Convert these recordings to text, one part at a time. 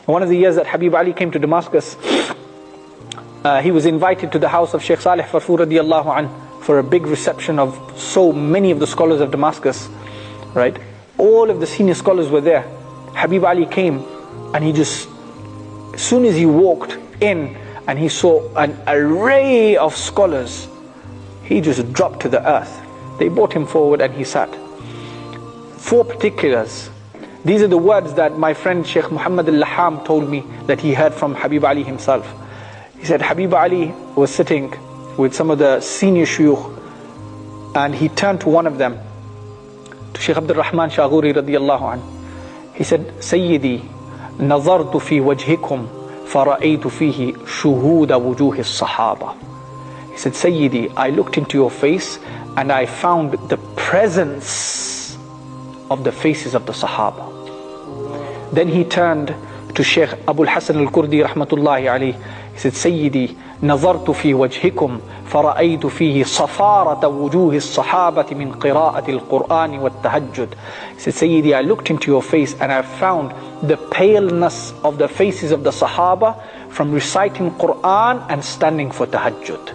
One of the years that Habib Ali came to Damascus, he was invited to the house of Shaykh Salih Farfur radiallahu anh for a big reception of so many of the scholars of Damascus, right? All of the senior scholars were there. Habib Ali came, and he just, as soon as he walked in and he saw an array of scholars, he just dropped to the earth. They brought him forward and he sat. 4 particulars. These are the words that my friend Shaykh Mohamed al-Laham told me that he heard from Habib Ali himself. He said Habib Ali was sitting with some of the senior shuyukh, and he turned to one of them, to Shaykh Abdul Rahman Shaghuri radiallahu anh. He said, Sayyidi, nazartu fi wajhikum fara'aytu fihi shuhuda wujuhi as-sahaba. He said, Sayyidi, I looked into your face and I found the presence of the faces of the Sahaba. Then he turned to Shaykh Abul Hasan al-Kurdi rahmatullahi alayhi. He said, Sayyidi, nazartu fi wajhikum fara'aytu fihi safarata wujuhi as-sahabati min qira'ati al-Qur'ani wa at-tahajjud. He said, Sayyidi, I looked into your face and I found the paleness of the faces of the Sahaba from reciting Qur'an and standing for tahajjud.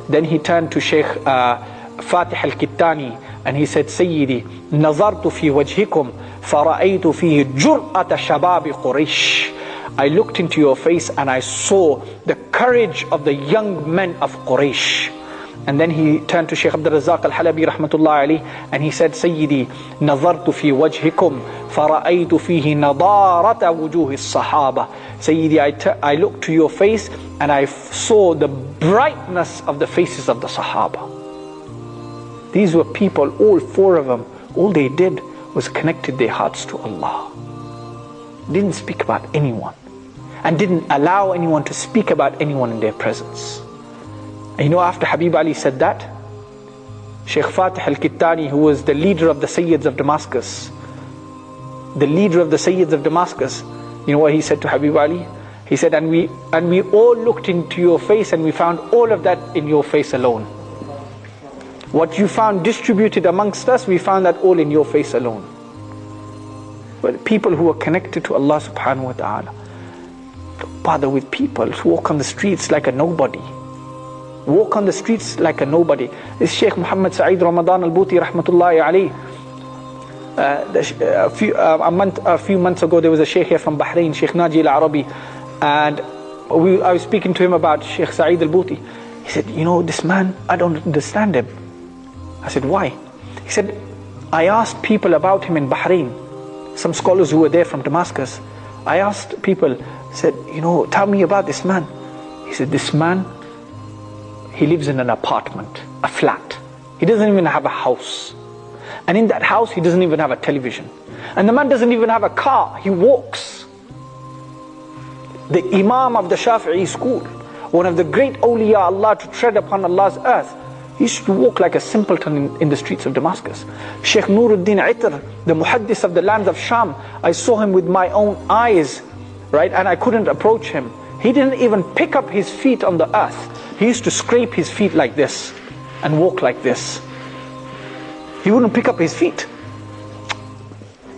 Then he turned to Shaykh Fatih al-Kittani and he said, Sayyidi, nazartu fi wajhikum fara'aytu fihi jur'ata shababi Quraysh. I looked into your face and I saw the courage of the young men of Quraysh. And then he turned to Shaykh Abdul Razzaq al-Halabi rahmatullahi alayhi and he said, Sayyidi, nazartu fi wajhikum fara'aytu fihi nadarata wujuhi as-sahaba. Sayyidi, I looked to your face and I saw the brightness of the faces of the Sahaba. These were people, all 4 of them, all they did was connected their hearts to Allah. Didn't speak about anyone, and didn't allow anyone to speak about anyone in their presence. And you know, after Habib Ali said that, Shaykh Fatih al-Kittani, who was the leader of the Sayyids of Damascus, you know what he said to Habib Ali? He said, and we all looked into your face and we found all of that in your face alone. What you found distributed amongst us, we found that all in your face alone. But people who are connected to Allah subhanahu wa ta'ala, don't bother with people who walk on the streets like a nobody. Walk on the streets like a nobody. This Shaykh Muhammad Sa'id Ramadan al-Buti rahmatullahi alayhi, a few months ago there was a Shaykh here from Bahrain, Shaykh Naji al-Arabi, and I was speaking to him about Shaykh Sa'id al-Buti. He said, you know, this man, I don't understand him. I said, why? He said, I asked people about him in Bahrain, some scholars who were there from Damascus. I asked people, said, you know, tell me about this man. He said, this man, he lives in an apartment, a flat. He doesn't even have a house. And in that house, he doesn't even have a television. And the man doesn't even have a car, he walks. The Imam of the Shafi'i school, one of the great awliya Allah to tread upon Allah's earth, he used to walk like a simpleton in the streets of Damascus. Shaykh Nuruddin Itr, the muhaddis of the lands of Sham, I saw him with my own eyes, right? And I couldn't approach him. He didn't even pick up his feet on the earth. He used to scrape his feet like this and walk like this. He wouldn't pick up his feet.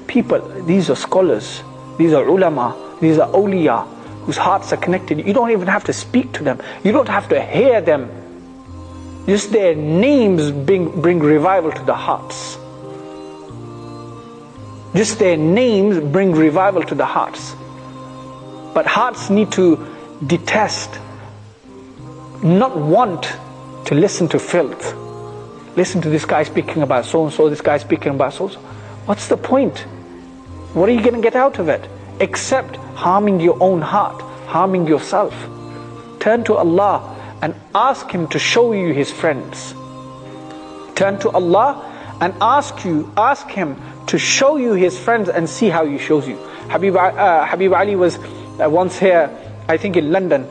People, these are scholars, these are ulama, these are awliya, whose hearts are connected. You don't even have to speak to them. You don't have to hear them. Just their names bring revival to the hearts. Just their names bring revival to the hearts. But hearts need to detest, not want to listen to filth. Listen to this guy speaking about so-and-so, this guy speaking about so-and-so. What's the point? What are you going to get out of it? Except harming your own heart, harming yourself. Turn to Allah and ask Him to show you His friends. Turn to Allah and ask Him to show you His friends and see how He shows you. Habib Ali was once here, I think in London,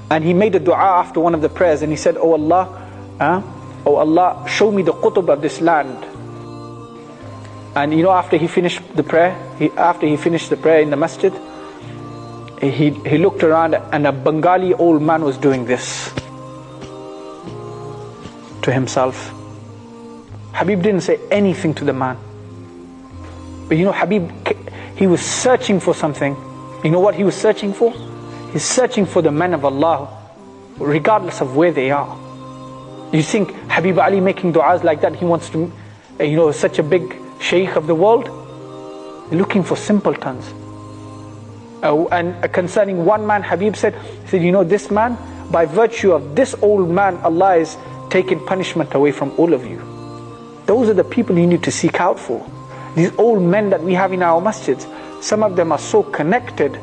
and he made a dua after one of the prayers and he said, Oh Allah, show me the qutub of this land. And you know, after he finished the prayer in the masjid, he looked around and a Bengali old man was doing this to himself. Habib didn't say anything to the man. But you know, Habib, he was searching for something You know what he was searching for? He's searching for the men of Allah, regardless of where they are. You think Habib Ali making du'as like that, he wants to, such a big Shaykh of the world? Looking for simpletons. And concerning one man, Habib said, this man, by virtue of this old man, Allah is taking punishment away from all of you. Those are the people you need to seek out for. These old men that we have in our masjids, some of them are so connected.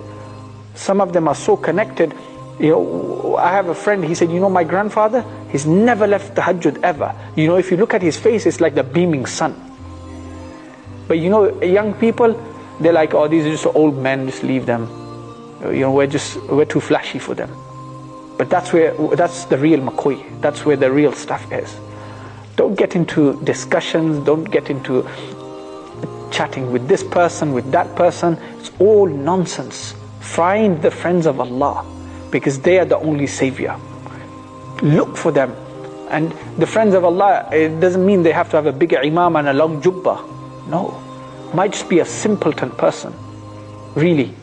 I have a friend, he said, my grandfather, he's never left the tahajjud ever. If you look at his face, it's like the beaming sun. But young people, they're like, oh, these are just old men, just leave them. We're too flashy for them. But that's the real McCoy. That's where the real stuff is. Don't get into discussions, don't get into chatting with this person, with that person. It's all nonsense. Find the friends of Allah, because they are the only savior. Look for them. And the friends of Allah, it doesn't mean they have to have a bigger imam and a long jubbah. No, might just be a simpleton person, really.